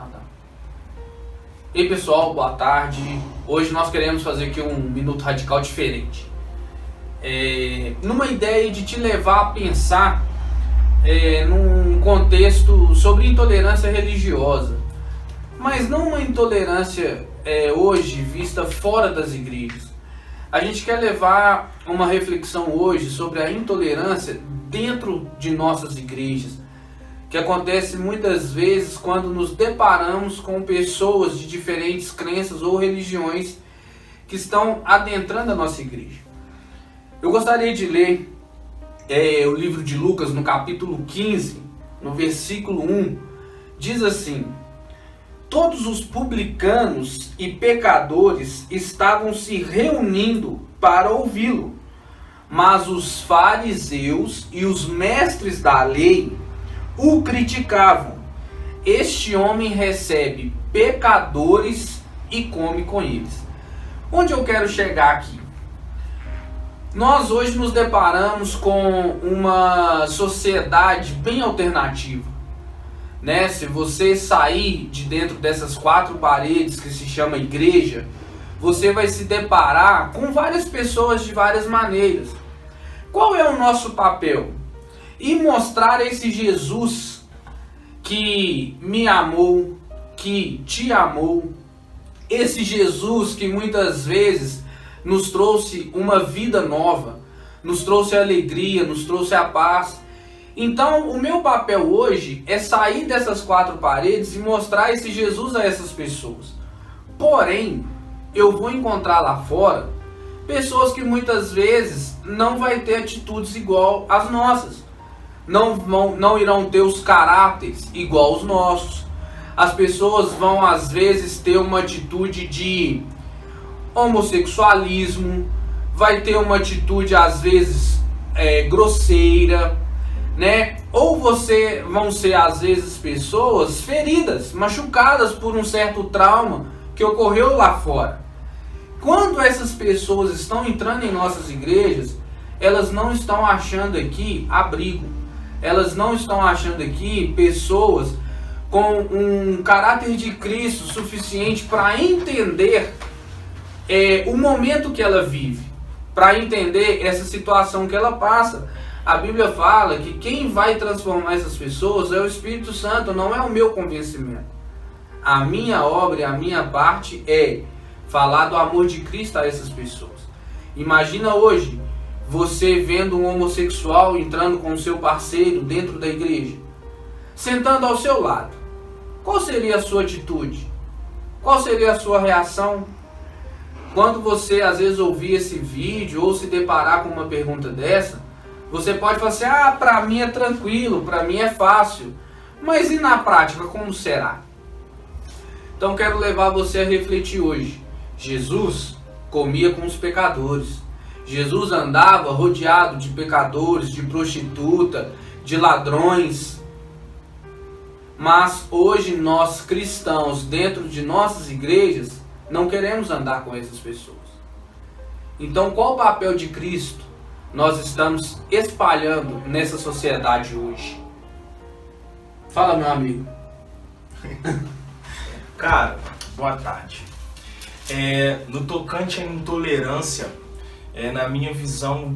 Tá. E aí pessoal, boa tarde. Hoje nós queremos fazer aqui um Minuto Radical diferente. Numa ideia de te levar a pensar num contexto sobre intolerância religiosa. Mas não uma intolerância hoje vista fora das igrejas. A gente quer levar uma reflexão hoje sobre a intolerância dentro de nossas igrejas, que acontece muitas vezes quando nos deparamos com pessoas de diferentes crenças ou religiões que estão adentrando a nossa igreja. Eu gostaria de ler o livro de Lucas, no capítulo 15, no versículo 1, diz assim: todos os publicanos e pecadores estavam se reunindo para ouvi-lo, mas os fariseus e os mestres da lei o criticavam. Este homem recebe pecadores e come com eles. Onde eu quero chegar aqui? Nós hoje nos deparamos com uma sociedade bem alternativa, né? Se você sair de dentro dessas quatro paredes que se chama igreja, você vai se deparar com várias pessoas de várias maneiras. Qual é o nosso papel? E mostrar esse Jesus que me amou, que te amou, esse Jesus que muitas vezes nos trouxe uma vida nova, nos trouxe a alegria, nos trouxe a paz. Então o meu papel hoje é sair dessas quatro paredes e mostrar esse Jesus a essas pessoas. Porém, eu vou encontrar lá fora pessoas que muitas vezes não vai ter atitudes igual às nossas. Não irão ter os caráteres igual aos nossos. As pessoas vão às vezes ter uma atitude de homossexualismo, vai ter uma atitude às vezes grosseira, né? Ou vão ser às vezes pessoas feridas, machucadas por um certo trauma que ocorreu lá fora. Quando essas pessoas estão entrando em nossas igrejas, elas não estão achando aqui abrigo. Elas não estão achando aqui pessoas com um caráter de Cristo suficiente para entender o momento que ela vive, para entender essa situação que ela passa. A Bíblia fala que quem vai transformar essas pessoas é o Espírito Santo, não é o meu convencimento. A minha obra e a minha parte é falar do amor de Cristo a essas pessoas. Imagina hoje você vendo um homossexual entrando com o seu parceiro dentro da igreja, sentando ao seu lado. Qual seria a sua atitude? Qual seria a sua reação? Quando você às vezes ouvir esse vídeo ou se deparar com uma pergunta dessa, você pode falar assim: para mim é tranquilo, para mim é fácil. Mas e na prática, como será? Então quero levar você a refletir hoje. Jesus comia com os pecadores. Jesus andava rodeado de pecadores, de prostituta, de ladrões. Mas hoje nós cristãos, dentro de nossas igrejas, não queremos andar com essas pessoas. Então qual o papel de Cristo nós estamos espalhando nessa sociedade hoje? Fala, meu amigo. Cara, boa tarde. No tocante à intolerância, na minha visão,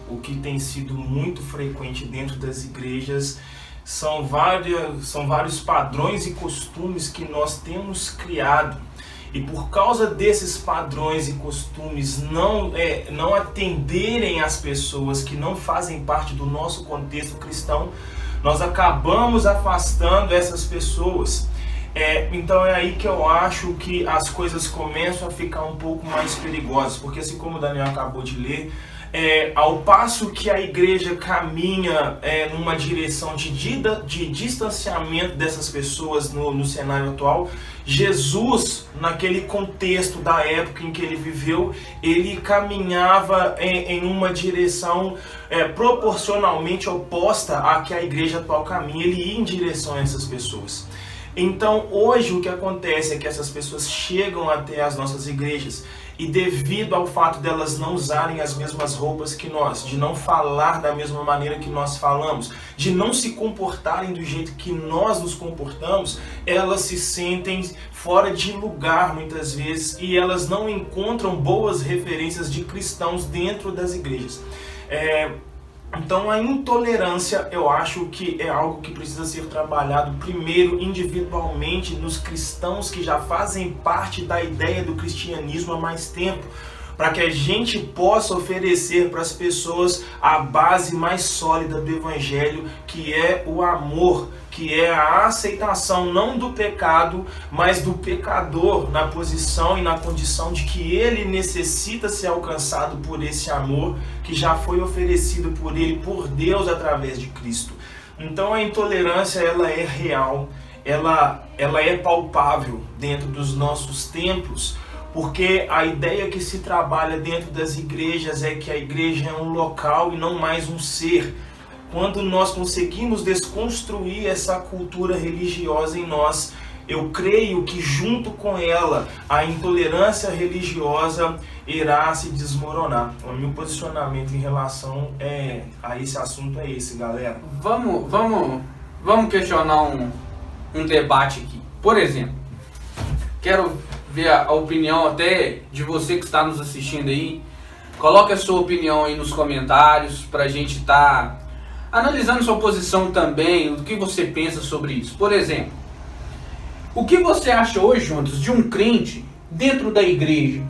o que tem sido muito frequente dentro das igrejas são vários padrões e costumes que nós temos criado. E por causa desses padrões e costumes não atenderem as pessoas que não fazem parte do nosso contexto cristão, nós acabamos afastando essas pessoas. Então é aí que eu acho que as coisas começam a ficar um pouco mais perigosas, porque assim como o Daniel acabou de ler, ao passo que a igreja caminha numa direção de distanciamento dessas pessoas no cenário atual, Jesus, naquele contexto da época em que ele viveu, ele caminhava em uma direção proporcionalmente oposta à que a igreja atual caminha. Ele ia em direção a essas pessoas. Então hoje o que acontece é que essas pessoas chegam até as nossas igrejas e devido ao fato delas não usarem as mesmas roupas que nós, de não falar da mesma maneira que nós falamos, de não se comportarem do jeito que nós nos comportamos, elas se sentem fora de lugar muitas vezes e elas não encontram boas referências de cristãos dentro das igrejas. Então a intolerância, eu acho que é algo que precisa ser trabalhado primeiro individualmente nos cristãos que já fazem parte da ideia do cristianismo há mais tempo, para que a gente possa oferecer para as pessoas a base mais sólida do evangelho, que é o amor, que é a aceitação não do pecado, mas do pecador na posição e na condição de que ele necessita ser alcançado por esse amor que já foi oferecido por ele, por Deus, através de Cristo. Então a intolerância, ela é real, ela é palpável dentro dos nossos templos, porque a ideia que se trabalha dentro das igrejas é que a igreja é um local e não mais um ser. Quando nós conseguimos desconstruir essa cultura religiosa em nós, eu creio que junto com ela, a intolerância religiosa irá se desmoronar. O meu posicionamento em relação a esse assunto é esse, galera. Vamos questionar um debate aqui. Por exemplo, quero ver a opinião até de você que está nos assistindo aí. Coloque a sua opinião aí nos comentários para a gente estar analisando sua posição também, o que você pensa sobre isso. Por exemplo, o que você acha hoje, Jonas, de um crente dentro da igreja?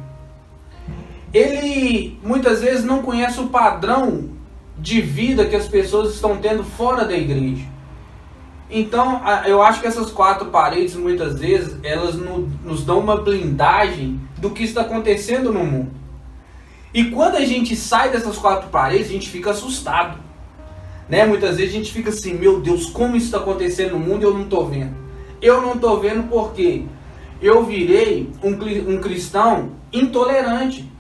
Ele muitas vezes não conhece o padrão de vida que as pessoas estão tendo fora da igreja. Então, eu acho que essas quatro paredes, muitas vezes, elas nos dão uma blindagem do que está acontecendo no mundo. E quando a gente sai dessas quatro paredes, a gente fica assustado. Muitas vezes a gente fica assim, meu Deus, como isso está acontecendo no mundo e eu não estou vendo. Eu não estou vendo porque eu virei um cristão intolerante.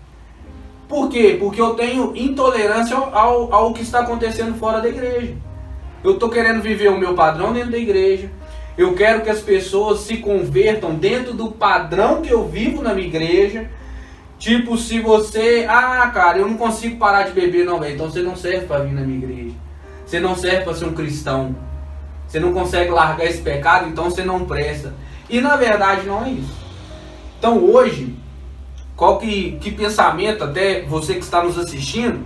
Por quê? Porque eu tenho intolerância ao que está acontecendo fora da igreja. Eu estou querendo viver o meu padrão dentro da igreja. Eu quero que as pessoas se convertam dentro do padrão que eu vivo na minha igreja. Tipo, se você... cara, eu não consigo parar de beber, não, velho. Então você não serve para vir na minha igreja. Você não serve para ser um cristão. Você não consegue largar esse pecado, então você não presta. E na verdade não é isso. Então hoje, qual que pensamento, até você que está nos assistindo,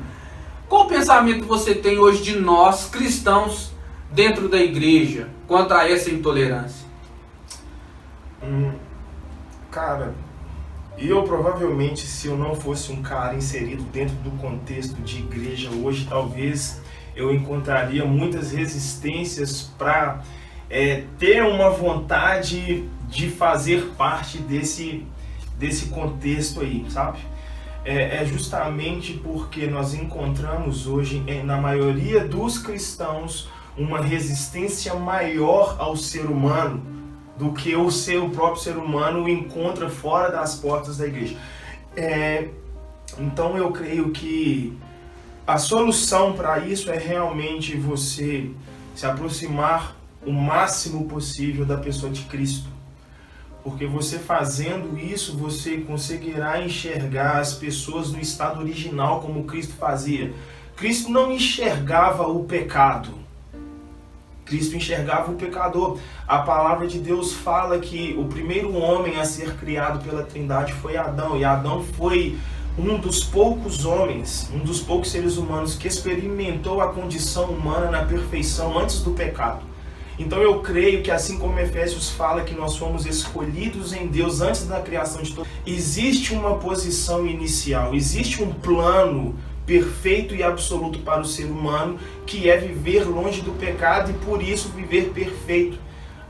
qual pensamento você tem hoje de nós, cristãos, dentro da igreja, contra essa intolerância? Cara, eu provavelmente, se eu não fosse um cara inserido dentro do contexto de igreja hoje, talvez eu encontraria muitas resistências para ter uma vontade de fazer parte desse contexto aí, sabe? É justamente porque nós encontramos hoje, na maioria dos cristãos, uma resistência maior ao ser humano do que o próprio ser humano encontra fora das portas da igreja. Então eu creio que a solução para isso é realmente você se aproximar o máximo possível da pessoa de Cristo. Porque você fazendo isso, você conseguirá enxergar as pessoas no estado original como Cristo fazia. Cristo não enxergava o pecado. Cristo enxergava o pecador. A palavra de Deus fala que o primeiro homem a ser criado pela Trindade foi Adão. E Adão foi um dos poucos homens, um dos poucos seres humanos que experimentou a condição humana na perfeição antes do pecado. Então eu creio que assim como Efésios fala que nós fomos escolhidos em Deus antes da criação de tudo, existe uma posição inicial, existe um plano perfeito e absoluto para o ser humano, que é viver longe do pecado e por isso viver perfeito.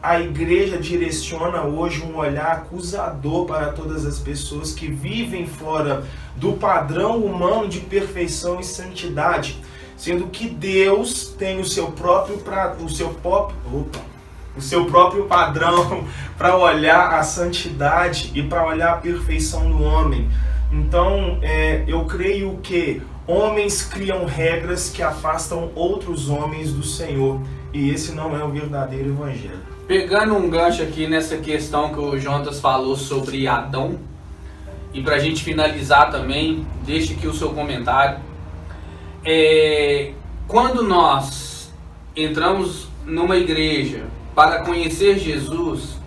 A igreja direciona hoje um olhar acusador para todas as pessoas que vivem fora do padrão humano de perfeição e santidade, sendo que Deus tem o seu próprio padrão para olhar a santidade e para olhar a perfeição do homem. Então, eu creio que homens criam regras que afastam outros homens do Senhor, e esse não é o verdadeiro evangelho. Pegando um gancho aqui nessa questão que o Jonas falou sobre Adão, E para a gente finalizar também, deixe aqui o seu comentário. Quando nós entramos numa igreja para conhecer Jesus,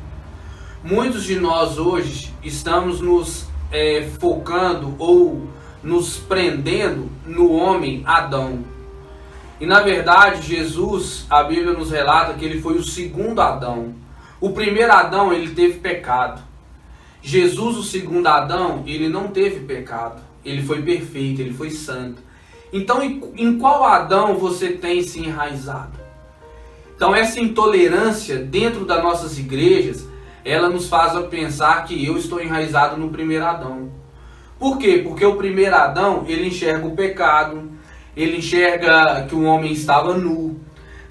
muitos de nós hoje estamos nos focando ou nos prendendo no homem Adão. E na verdade Jesus, a Bíblia nos relata que ele foi o segundo Adão. O primeiro Adão, ele teve pecado. Jesus, o segundo Adão, ele não teve pecado. Ele foi perfeito, ele foi santo. Então, em qual Adão você tem se enraizado? Então, essa intolerância dentro das nossas igrejas, ela nos faz pensar que eu estou enraizado no primeiro Adão. Por quê? Porque o primeiro Adão, ele enxerga o pecado, ele enxerga que o homem estava nu,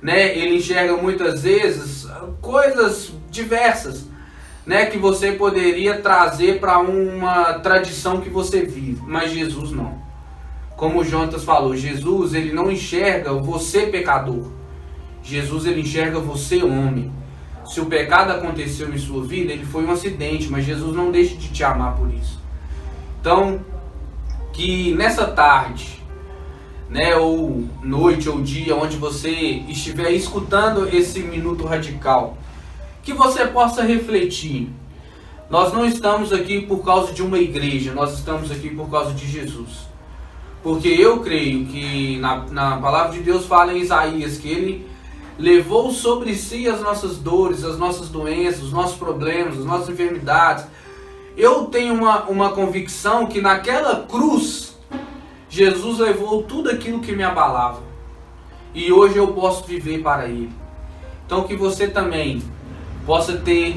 né? Ele enxerga muitas vezes coisas diversas, né, que você poderia trazer para uma tradição que você vive, mas Jesus não. Como o Jonatas falou, Jesus, ele não enxerga você pecador. Jesus, ele enxerga você homem. Se o pecado aconteceu em sua vida, ele foi um acidente, mas Jesus não deixa de te amar por isso. Então, que nessa tarde, né, ou noite ou dia, onde você estiver escutando esse Minuto Radical, que você possa refletir. Nós não estamos aqui por causa de uma igreja, nós estamos aqui por causa de Jesus. Porque eu creio que na palavra de Deus fala em Isaías que ele levou sobre si as nossas dores, as nossas doenças, os nossos problemas, as nossas enfermidades. Eu tenho uma convicção que naquela cruz, Jesus levou tudo aquilo que me abalava. E hoje eu posso viver para Ele. Então que você também possa ter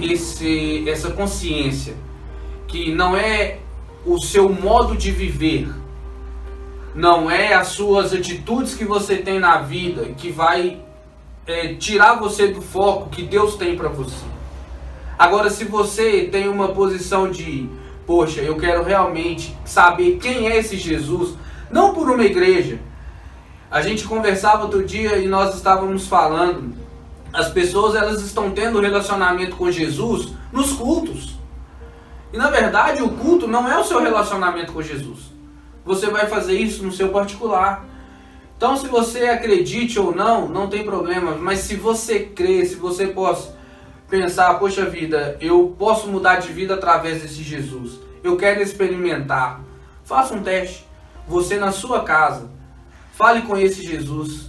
essa consciência que não é o seu modo de viver, não é as suas atitudes que você tem na vida que vai tirar você do foco que Deus tem para você. Agora, se você tem uma posição de, poxa, eu quero realmente saber quem é esse Jesus, não por uma igreja. A gente conversava outro dia e nós estávamos falando, as pessoas elas estão tendo relacionamento com Jesus nos cultos. E na verdade o culto não é o seu relacionamento com Jesus. Você vai fazer isso no seu particular. Então, se você acredite ou não, não tem problema. Mas se você crê, se você possa pensar, poxa vida, eu posso mudar de vida através desse Jesus. Eu quero experimentar. Faça um teste. Você na sua casa. Fale com esse Jesus.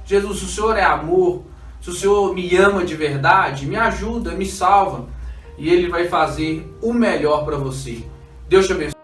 Jesus, se o Senhor é amor, se o Senhor me ama de verdade, me ajuda, me salva. E Ele vai fazer o melhor para você. Deus te abençoe.